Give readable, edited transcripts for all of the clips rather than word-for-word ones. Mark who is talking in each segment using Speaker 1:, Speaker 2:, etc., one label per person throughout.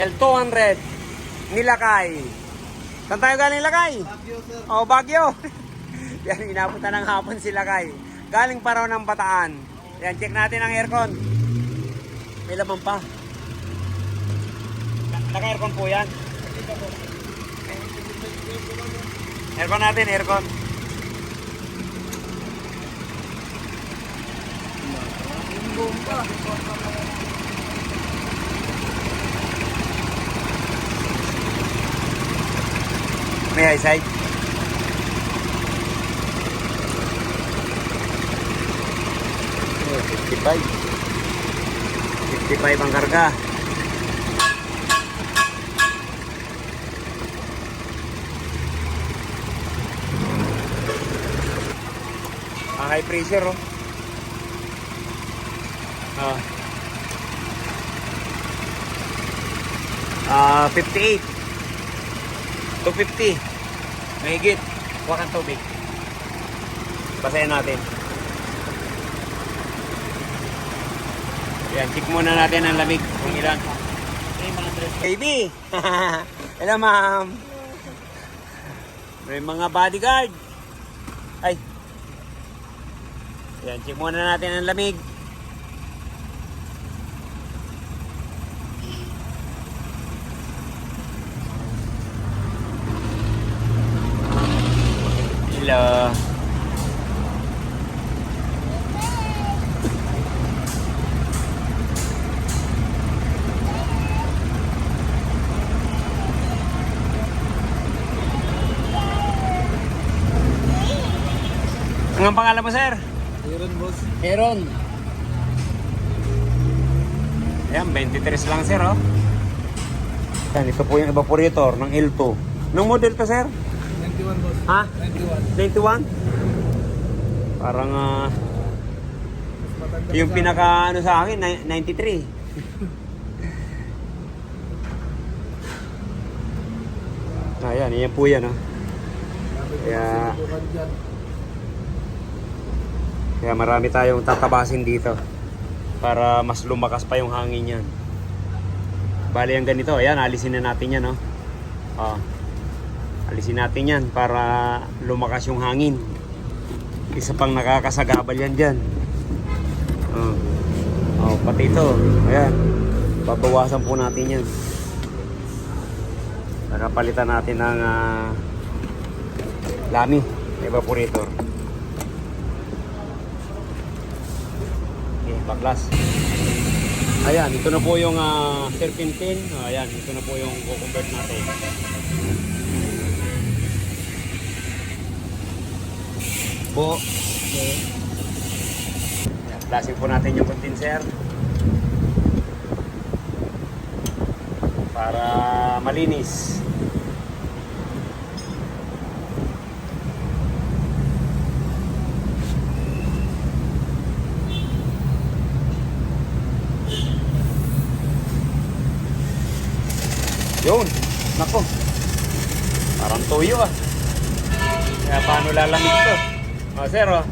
Speaker 1: L200 nilakay. Saan tayo galing Lakay?
Speaker 2: Baguio, sir.
Speaker 1: Oh, Baguio. Yan, inapunta ng hapon si Lakay. Galing pa raw ng Bataan. Yan, check natin ang aircon. May laman pa. Naka-aircon po yan. Aircon natin, aircon. May eyesight. 55 ang karga. Ang high pressure, oh. 58 250 mahigit. Huwag kang tubig, basahin natin. Yan, check muna natin ang lamig kung ilan. Baby. Hello ma'am. May mga bodyguard. Ay. Yan, check muna natin ang lamig. Hello. Ang pangalan mo, sir?
Speaker 2: Aaron, boss.
Speaker 1: Aaron. Ayan, 23 lang, sir, oh. Yan, ito po yung evaporator ng L2. Anong model to, sir?
Speaker 2: 91, boss.
Speaker 1: Ha?
Speaker 2: 91.
Speaker 1: 91? Parang, yung pinaka, ano sa akin, 93. Ayan, yan po yan, oh. Kaya marami tayong tatabasin dito para mas lumakas pa yung hangin yan. Bali ang ganito, ayan, alisin na natin yan, no? Alisin natin yan para lumakas yung hangin. Isa pang nakakasagabal yan dyan. Pati ito, ayan, babawasan po natin yan. Para palitan natin ng lami, evaporator. Baklas. Ayan, ito na po yung serpentine. Ayan, ito na po yung co-convert natin. Po. Baklasin po natin yung condenser para malinis. Yun, nako. Parang tuyo, ah. Kaya paano lalamig to? Sir, oh.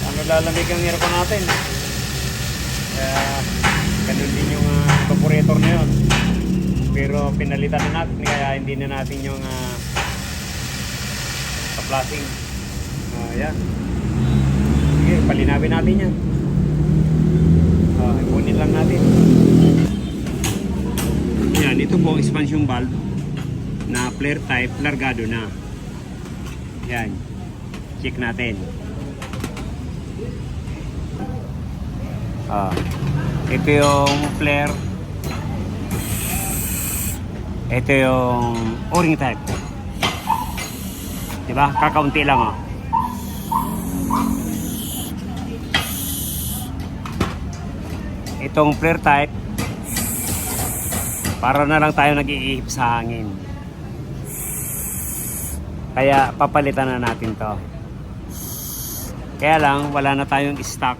Speaker 1: Paano lalamig ang aircon natin? Kaya ganun din yung evaporator na yun. Pero pinalitan na natin, kaya hindi na natin yung kaplasing. Ayan. Sige, palinawin natin yan. Ipunin lang natin. Yan, ito po expansion valve na flare type, largado na. Yan, check natin. Ito yung flare. Ito yung o-ring type. Diba? Kakaunti lang, oh. Itong flare type, para na lang tayo nag-iihip sa hangin. Kaya papalitan na natin to. Kaya lang wala na tayong stock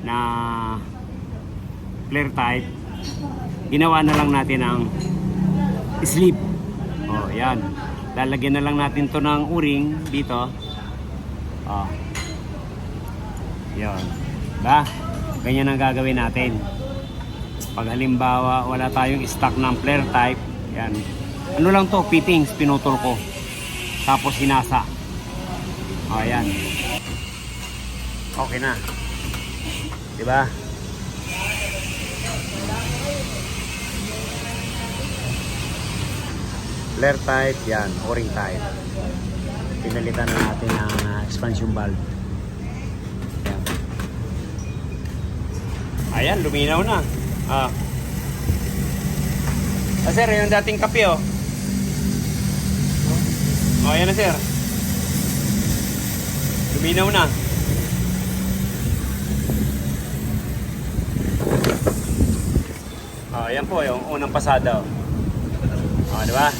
Speaker 1: na flare type. Ginawa na lang natin ang sleeve. Yan. Lalagyan na lang natin to ng o-ring dito. Yan. Ganyan ang gagawin natin. Pag halimbawa wala tayong stock ng flare type, yan. Ano lang to, fittings, pinutol ko. Tapos hinasa. O, yan. Okay na. Diba? Flare type, yan. O-ring type. Pinalitan na natin ang expansion valve. Yan. Ayan, luminaw na. Sir, yung dating kape, oh. Ayan na, sir. Luminaw na. Ayan po, yung unang pasada, oh. Di ba?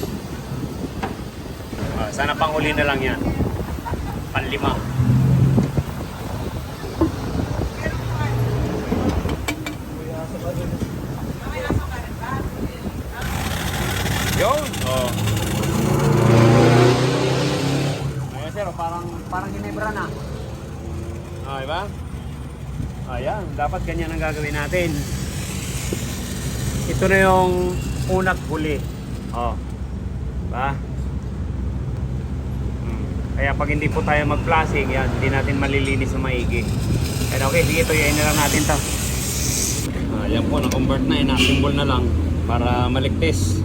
Speaker 1: Sana pang uli na lang yan. Panlima. Yun. Oh. Ayan sir, parang ginebra na. Diba? Ayan, dapat ganyan ang gagawin natin. Ito na yung unat huli. Diba? Kaya pag hindi po tayo mag-flashing, yan, hindi natin malilinis na maigi. Pero okay, sige, tuyain na lang natin to. Yan po, na-convert na, na-symbol na lang para maligtis.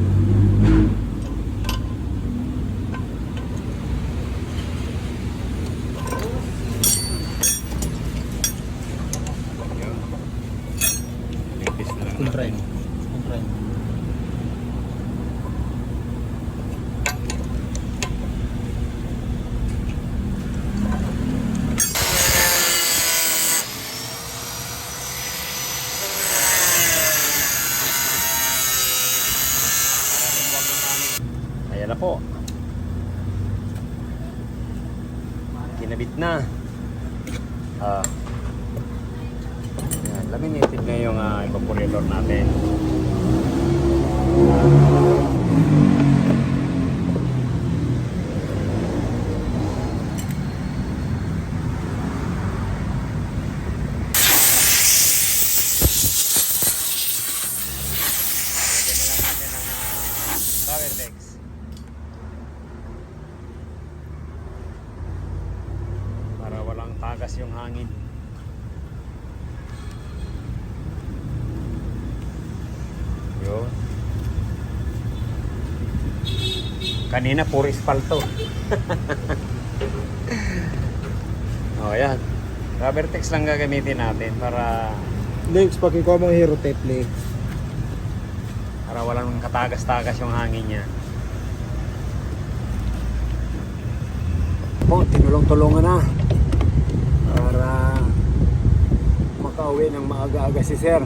Speaker 1: Ligtis na lang.
Speaker 2: Comprend.
Speaker 1: Ayan na po. Kinabit na. Ayan, laminated na yung evaporator natin. Para walang tagas yung hangin. Yun. Kanina puro espalto. Yan. Rubber tex lang gagamitin natin para
Speaker 2: Legs, pag ikaw mong hero tape legs.
Speaker 1: para walang katagas-tagas yung hangin niya. Po, tinulong-tulungan na para makauwi ng maaga-aga si sir.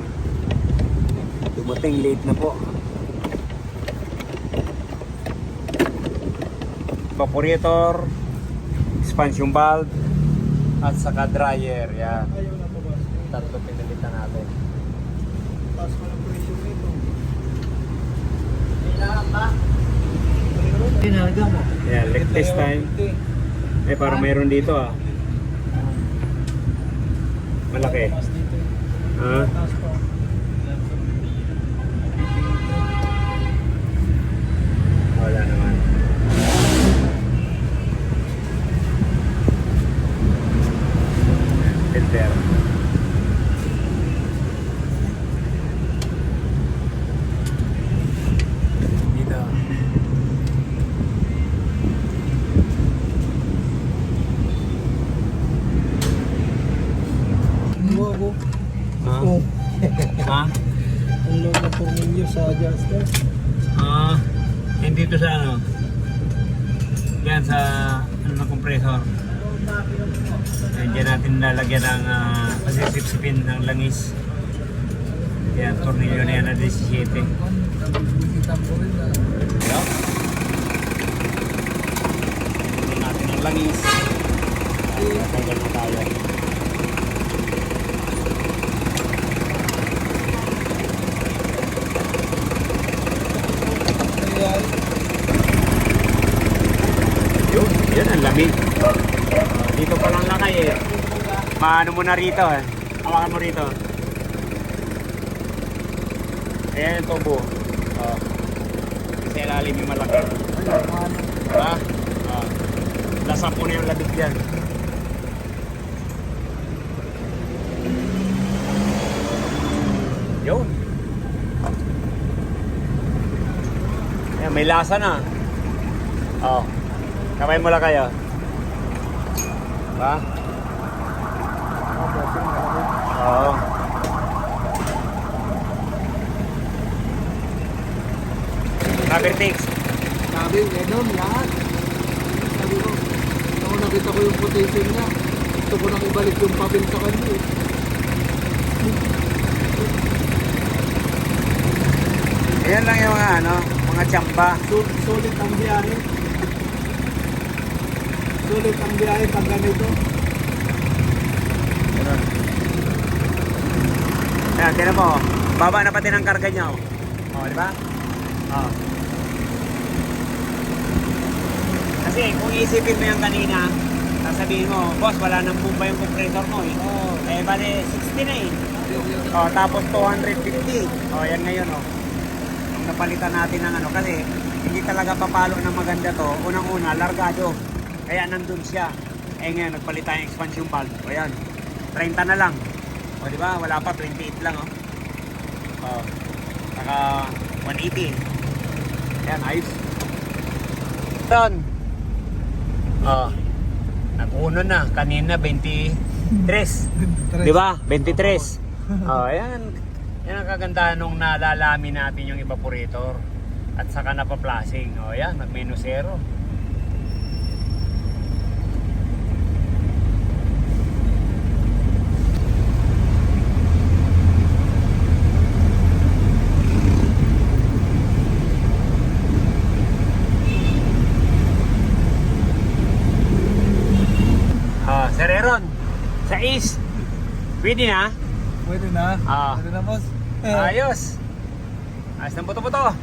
Speaker 1: Dumating late na po. Evaporator, expansion valve, at saka dryer. Yan.
Speaker 2: Ayaw na po boss.
Speaker 1: Tatlo pinalitan natin.
Speaker 2: Taas ko ng presyo nito.
Speaker 3: Kailangan ba?
Speaker 2: Tinalaga mo.
Speaker 1: Yan, leg test time. Parang mayroon dito Malaki.
Speaker 2: Taas dito.
Speaker 1: Ah.
Speaker 2: Taas po.
Speaker 1: Wala naman. Filter. Dito.
Speaker 2: Wow.
Speaker 1: Ha?
Speaker 2: Oh.
Speaker 1: Ha?
Speaker 2: Ang low na po ninyo sa adjuster.
Speaker 1: Yan dito sa ano? Yan sa ano na compressor. Diyan natin lalagyan ng kasi sipsipin ng langis. Yan, tornilyo na yan na 17.
Speaker 2: Kita po rin na.
Speaker 1: Yan. Tingnan natin ang langis. Tanggal na tayo.
Speaker 2: Ayan.
Speaker 1: Yun, yan ang lamig. Dito pa lang lakay Maano mo na rito Hawakan mo rito. Ayan yung tubo. Oh. Kasi ilalim yung malaki.
Speaker 2: Ayun, ano.
Speaker 1: Diba? Oh. Lasa po na yung labig dyan. Yun. Ayan, may lasa na. Oh. Kamay mo lang kayo. Diba?
Speaker 2: Oh, bossing, malamig.
Speaker 1: Oo. Rubber takes.
Speaker 2: Sabi, ganun, yan. Sabi ko, ako nakita ko yung quotation niya. Gusto ko nang ibalik yung papel sa kanya eh.
Speaker 1: Ayan lang yung mga ano, mga tsamba.
Speaker 2: Sulit ang biyahe. Sulit ang biyahe pag ganito.
Speaker 1: Ganun. Ayan, tinan mo. Baba na pati ng karga niya. Oh, di ba? Oh. Kasi kung isipin mo yan kanina, sasabihin mo, boss, wala nang bumba yung compressor mo eh.
Speaker 2: Oo.
Speaker 1: Eh, bale, 60 na eh.
Speaker 2: Yun.
Speaker 1: Oh, tapos 250. Oh, yan ngayon oh. Nung napalitan natin ng ano kasi hindi talaga papalo ng maganda to. Unang-una, largado. Kaya nandun siya. Eh ngayon nagpalit tayong expansion valve. O yan. 30 na lang. O di ba? Wala pa 28 lang oh. Oh. Saka 180. Yan, ayos. Doon. Oh. Nag-uno na. Kanina 23. Di ba? 23. Oh, ayan. Yan ang kagandahan nung nalalami natin yung evaporator. At saka napaplasing. O, ayan. Nag-minus 0. Sir Aaron, sa East, pwede na?
Speaker 2: Pwede na.
Speaker 1: Ah.
Speaker 2: Pwede na, boss.
Speaker 1: Ayos. Ayos ng buto-buto.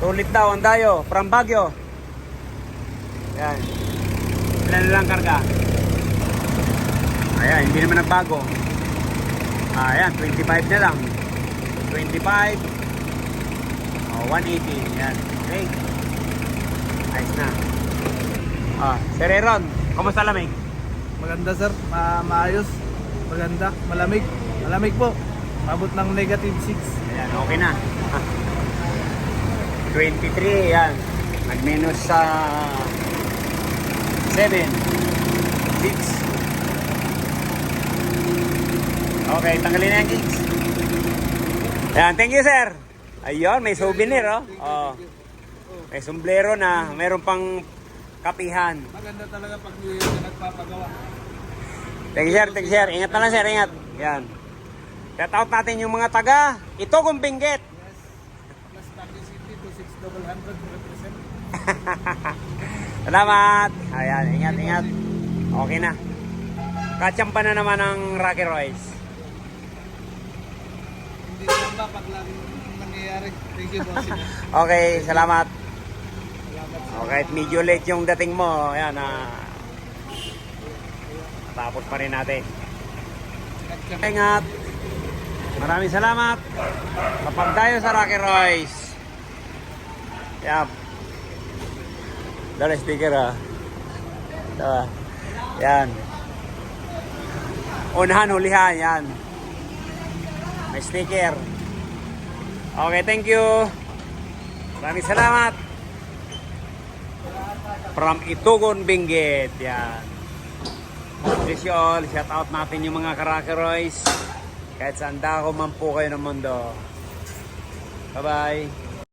Speaker 1: Sulit daw ang dayo. From Baguio. Yan. Ilan na lang karga? Ayan, hindi naman nagbago. Ayan, 25 na lang. 25. Oh, 180. Yan. Okay. Ayos na. Sir Aaron, kumusta lamig?
Speaker 2: Maganda, sir. Maayos. Maganda. Malamig. Malamig po. Mabot ng negative 6.
Speaker 1: Ayan, okay na. 23, yan. Nag-minus sa 7, 6. Okay, tanggalin na yung gigs. Ayan, thank you, sir. Ayun, may souvenir, oh. Oh. May sombrero na, meron pang kapihan.
Speaker 2: Maganda talaga pag nagpapagawa.
Speaker 1: Thank you, sir. Thank you, sir. Ingat na lang, sir. Ingat. Yan. Shout out natin yung mga taga Itugon Benguet.
Speaker 2: Plus publicity to 6,100 represent.
Speaker 1: Salamat. Ayan, ingat, ingat. Okay na. Kachamba na naman ang Rocky Royce.
Speaker 2: Hindi naman ba pag laging nangyayari. Thank you, boss.
Speaker 1: Okay, salamat.
Speaker 2: Salamat.
Speaker 1: Okay, medyo late yung dating mo. Ayan, tapos pa rin natin. Ingat. Maraming salamat. Kapag tayo sa Rocky Royce. Yap. Dala sticker ha. Diba? Yan. Unahan, hulihan. Yan. May sticker. Okay, thank you. Maraming salamat. From Itugon Benguet. Yan. Bless you all. Shout out natin yung mga Rocky Royce. Kahit saan dako man po kayo ng mundo. Bye-bye.